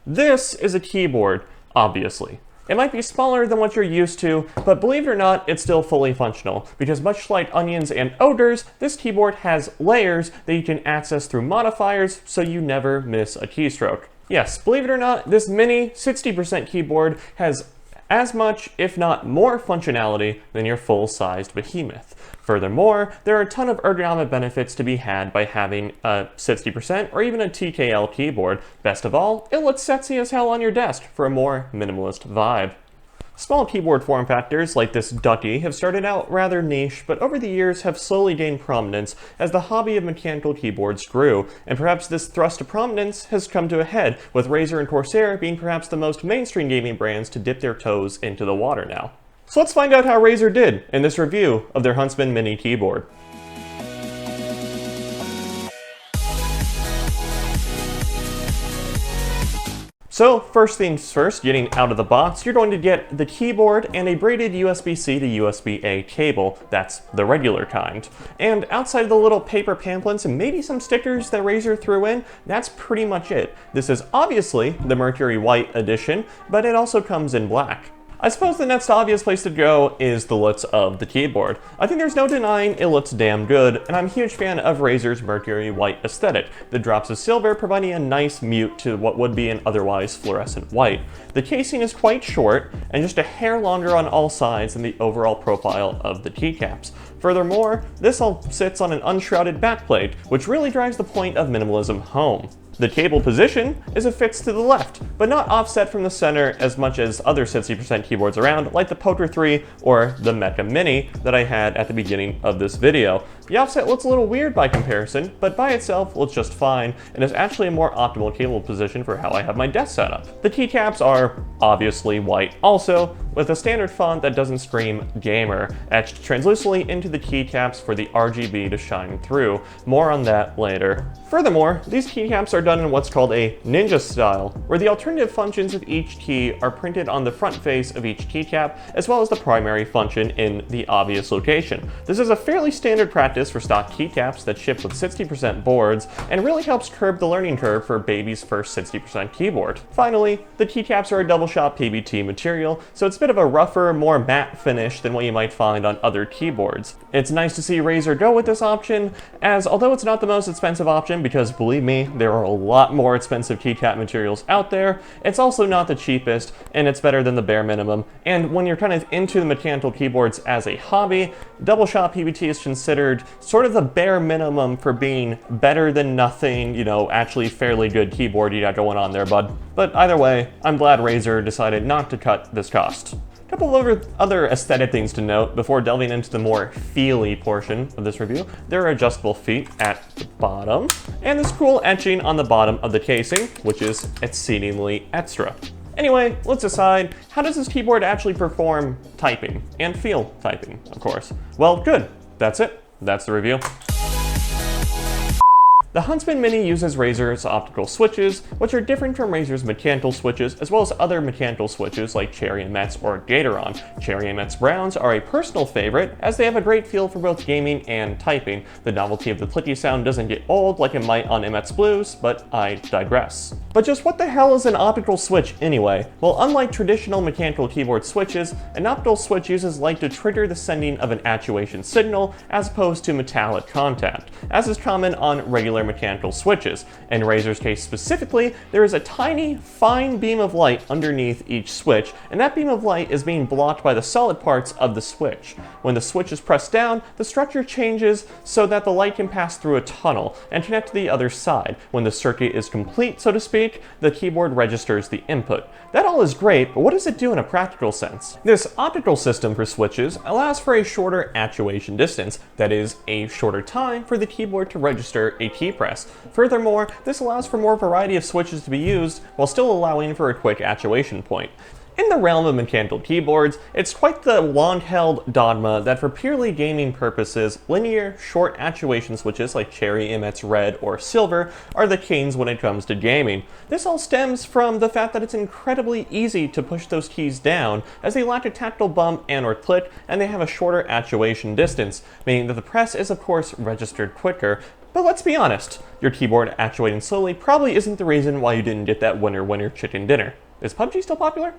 This is a keyboard, obviously. It might be smaller than what you're used to, but believe it or not, it's still fully functional, because much like onions and ogres, this keyboard has layers that you can access through modifiers, so you never miss a keystroke. Yes, believe it or not, this mini 60% keyboard has as much, if not more, functionality than your full-sized behemoth. Furthermore, there are a ton of ergonomic benefits to be had by having a 60% or even a TKL keyboard. Best of all, it looks sexy as hell on your desk for a more minimalist vibe. Small keyboard form factors like this ducky have started out rather niche, but over the years have slowly gained prominence as the hobby of mechanical keyboards grew, and perhaps this thrust to prominence has come to a head, with Razer and Corsair being perhaps the most mainstream gaming brands to dip their toes into the water now. So let's find out how Razer did in this review of their Huntsman Mini keyboard. So first things first, getting out of the box, you're going to get the keyboard and a braided USB-C to USB-A cable. That's the regular kind. And outside of the little paper pamphlets and maybe some stickers that Razer threw in, that's pretty much it. This is obviously the Mercury White edition, but it also comes in black. I suppose the next obvious place to go is the looks of the keyboard. I think there's no denying it looks damn good, and I'm a huge fan of Razer's Mercury White aesthetic. The drops of silver providing a nice mute to what would be an otherwise fluorescent white. The casing is quite short, and just a hair longer on all sides than the overall profile of the keycaps. Furthermore, this all sits on an unshrouded backplate, which really drives the point of minimalism home. The cable position is affixed to the left, but not offset from the center as much as other 60% keyboards around, like the Poker 3 or the MKB Mini that I had at the beginning of this video. The offset looks a little weird by comparison, but by itself looks just fine, and is actually a more optimal cable position for how I have my desk set up. The keycaps are obviously white also, with a standard font that doesn't scream gamer, etched translucently into the keycaps for the RGB to shine through. More on that later. Furthermore, these keycaps are done in what's called a ninja style, where the alternative functions of each key are printed on the front face of each keycap, as well as the primary function in the obvious location. This is a fairly standard practice for stock keycaps that ship with 60% boards, and really helps curb the learning curve for a baby's first 60% keyboard. Finally, the keycaps are a double shot PBT material, so it's a bit of a rougher, more matte finish than what you might find on other keyboards. It's nice to see Razer go with this option, as although it's not the most expensive option, because believe me, there are a lot more expensive keycap materials out there, it's also not the cheapest, and it's better than the bare minimum. And when you're kind of into the mechanical keyboards as a hobby, double shot PBT is considered sort of the bare minimum for being better than nothing, you know, actually fairly good keyboard you got going on there, bud. But either way, I'm glad Razer decided not to cut this cost. A couple of other aesthetic things to note before delving into the more feely portion of this review. There are adjustable feet at the bottom, and this cool etching on the bottom of the casing, which is exceedingly extra. Anyway, let's decide, how does this keyboard actually perform typing? And feel typing, of course. Well, good. That's it. That's the review. The Huntsman Mini uses Razer's optical switches, which are different from Razer's mechanical switches, as well as other mechanical switches like Cherry Mets or Gatoron. Cherry Mets Browns are a personal favorite, as they have a great feel for both gaming and typing. The novelty of the clicky sound doesn't get old like it might on Mets Blues, but I digress. But just what the hell is an optical switch anyway? Well, unlike traditional mechanical keyboard switches, an optical switch uses light to trigger the sending of an actuation signal, as opposed to metallic contact, as is common on regular mechanical switches. In Razer's case specifically, there is a tiny, fine beam of light underneath each switch, and that beam of light is being blocked by the solid parts of the switch. When the switch is pressed down, the structure changes so that the light can pass through a tunnel and connect to the other side. When the circuit is complete, so to speak, the keyboard registers the input. That all is great, but what does it do in a practical sense? This optical system for switches allows for a shorter actuation distance, that is, a shorter time for the keyboard to register a key press. Furthermore, this allows for more variety of switches to be used while still allowing for a quick actuation point. In the realm of mechanical keyboards, it's quite the long-held dogma that for purely gaming purposes, linear, short actuation switches like Cherry Mets Red or Silver are the kings when it comes to gaming. This all stems from the fact that it's incredibly easy to push those keys down, as they lack a tactile bump and or click, and they have a shorter actuation distance, meaning that the press is of course registered quicker. But let's be honest, your keyboard actuating slowly probably isn't the reason why you didn't get that winner chicken dinner. Is PUBG still popular?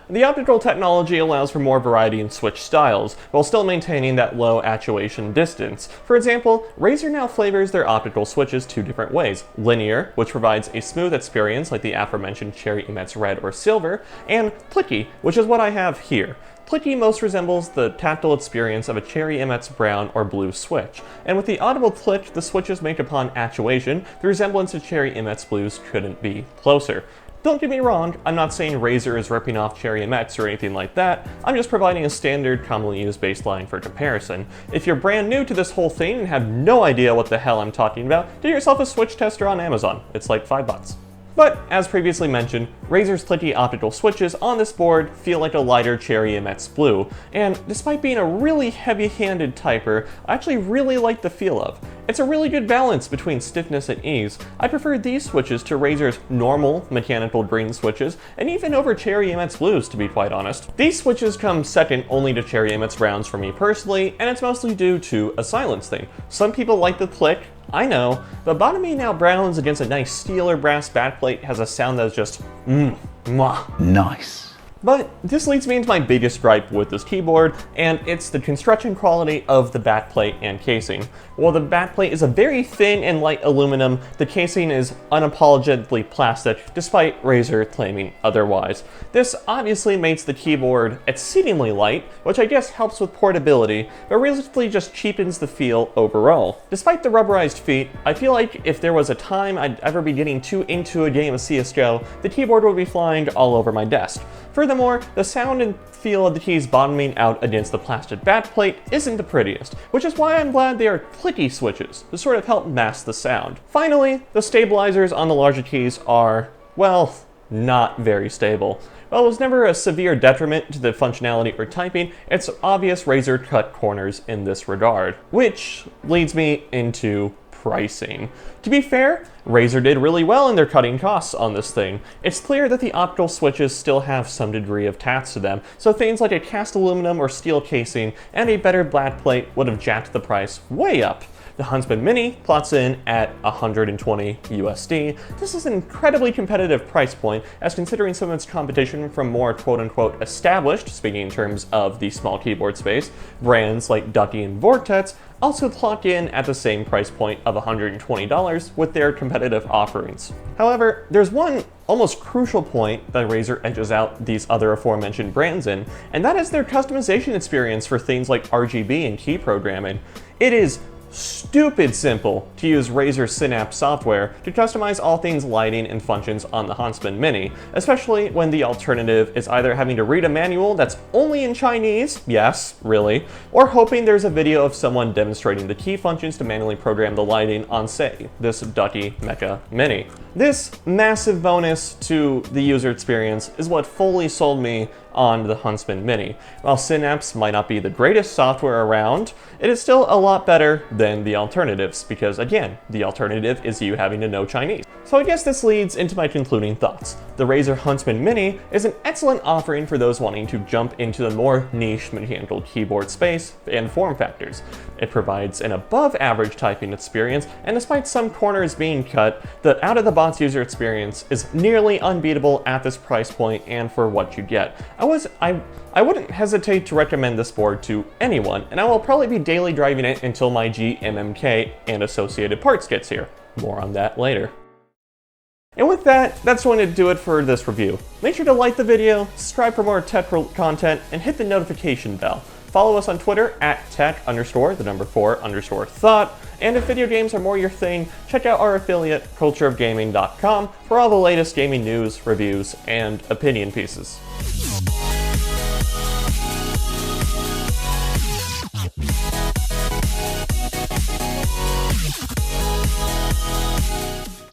The optical technology allows for more variety in switch styles, while still maintaining that low actuation distance. For example, Razer now flavors their optical switches two different ways: linear, which provides a smooth experience like the aforementioned Cherry Emets Red or Silver, and clicky, which is what I have here. Clicky most resembles the tactile experience of a Cherry Emets Brown or Blue switch, and with the audible click the switches make upon actuation, the resemblance to Cherry Emets Blues couldn't be closer. Don't get me wrong, I'm not saying Razer is ripping off Cherry Emets or anything like that, I'm just providing a standard, commonly used baseline for comparison. If you're brand new to this whole thing and have no idea what the hell I'm talking about, get yourself a switch tester on Amazon. It's like $5. But, as previously mentioned, Razer's clicky optical switches on this board feel like a lighter Cherry Emets Blue, and despite being a really heavy-handed typer, I actually really like the feel of. It's a really good balance between stiffness and ease. I prefer these switches to Razer's normal mechanical green switches, and even over Cherry Emets Blues, to be quite honest. These switches come second only to Cherry Emets Browns for me personally, and it's mostly due to a silence thing. Some people like the click, I know, but bottoming out browns against a nice steel or brass backplate has a sound that's just mwah. Nice. But this leads me into my biggest gripe with this keyboard, and it's the construction quality of the backplate and casing. While the backplate is a very thin and light aluminum, the casing is unapologetically plastic, despite Razer claiming otherwise. This obviously makes the keyboard exceedingly light, which I guess helps with portability, but realistically just cheapens the feel overall. Despite the rubberized feet, I feel like if there was a time I'd ever be getting too into a game of CSGO, the keyboard would be flying all over my desk. Furthermore, the sound and feel of the keys bottoming out against the plastic backplate isn't the prettiest, which is why I'm glad they are clicky switches to sort of help mask the sound. Finally, the stabilizers on the larger keys are, well, not very stable. While it was never a severe detriment to the functionality or typing, it's obvious Razer cut corners in this regard, which leads me into pricing. To be fair, Razer did really well in their cutting costs on this thing. It's clear that the optical switches still have some degree of tax to them, so things like a cast aluminum or steel casing and a better backplate would have jacked the price way up. The Huntsman Mini plots in at $120 USD. This is an incredibly competitive price point, as considering some of its competition from more quote-unquote established, speaking in terms of the small keyboard space, brands like Ducky and Vortex also clock in at the same price point of $120 with their competitive offerings. However, there's one almost crucial point that Razer edges out these other aforementioned brands in, and that is their customization experience for things like RGB and key programming. It is stupid simple to use Razer Synapse software to customize all things lighting and functions on the Huntsman Mini, especially when the alternative is either having to read a manual that's only in Chinese, yes, really, or hoping there's a video of someone demonstrating the key functions to manually program the lighting on, say, this Ducky Mecha Mini. This massive bonus to the user experience is what fully sold me on the Huntsman Mini. While Synapse might not be the greatest software around, it is still a lot better than the alternatives, because again, the alternative is you having to know Chinese. So I guess this leads into my concluding thoughts. The Razer Huntsman Mini is an excellent offering for those wanting to jump into the more niche mechanical keyboard space and form factors. It provides an above average typing experience, and despite some corners being cut, the out-of-the-box user experience is nearly unbeatable at this price point and for what you get. I wouldn't hesitate to recommend this board to anyone, and I will probably be daily driving it until my GMMK and associated parts gets here. More on that later. And with that, that's going to do it for this review. Make sure to like the video, subscribe for more tech content, and hit the notification bell. Follow us on Twitter at tech_4_thought, and if video games are more your thing, check out our affiliate, cultureofgaming.com, for all the latest gaming news, reviews, and opinion pieces.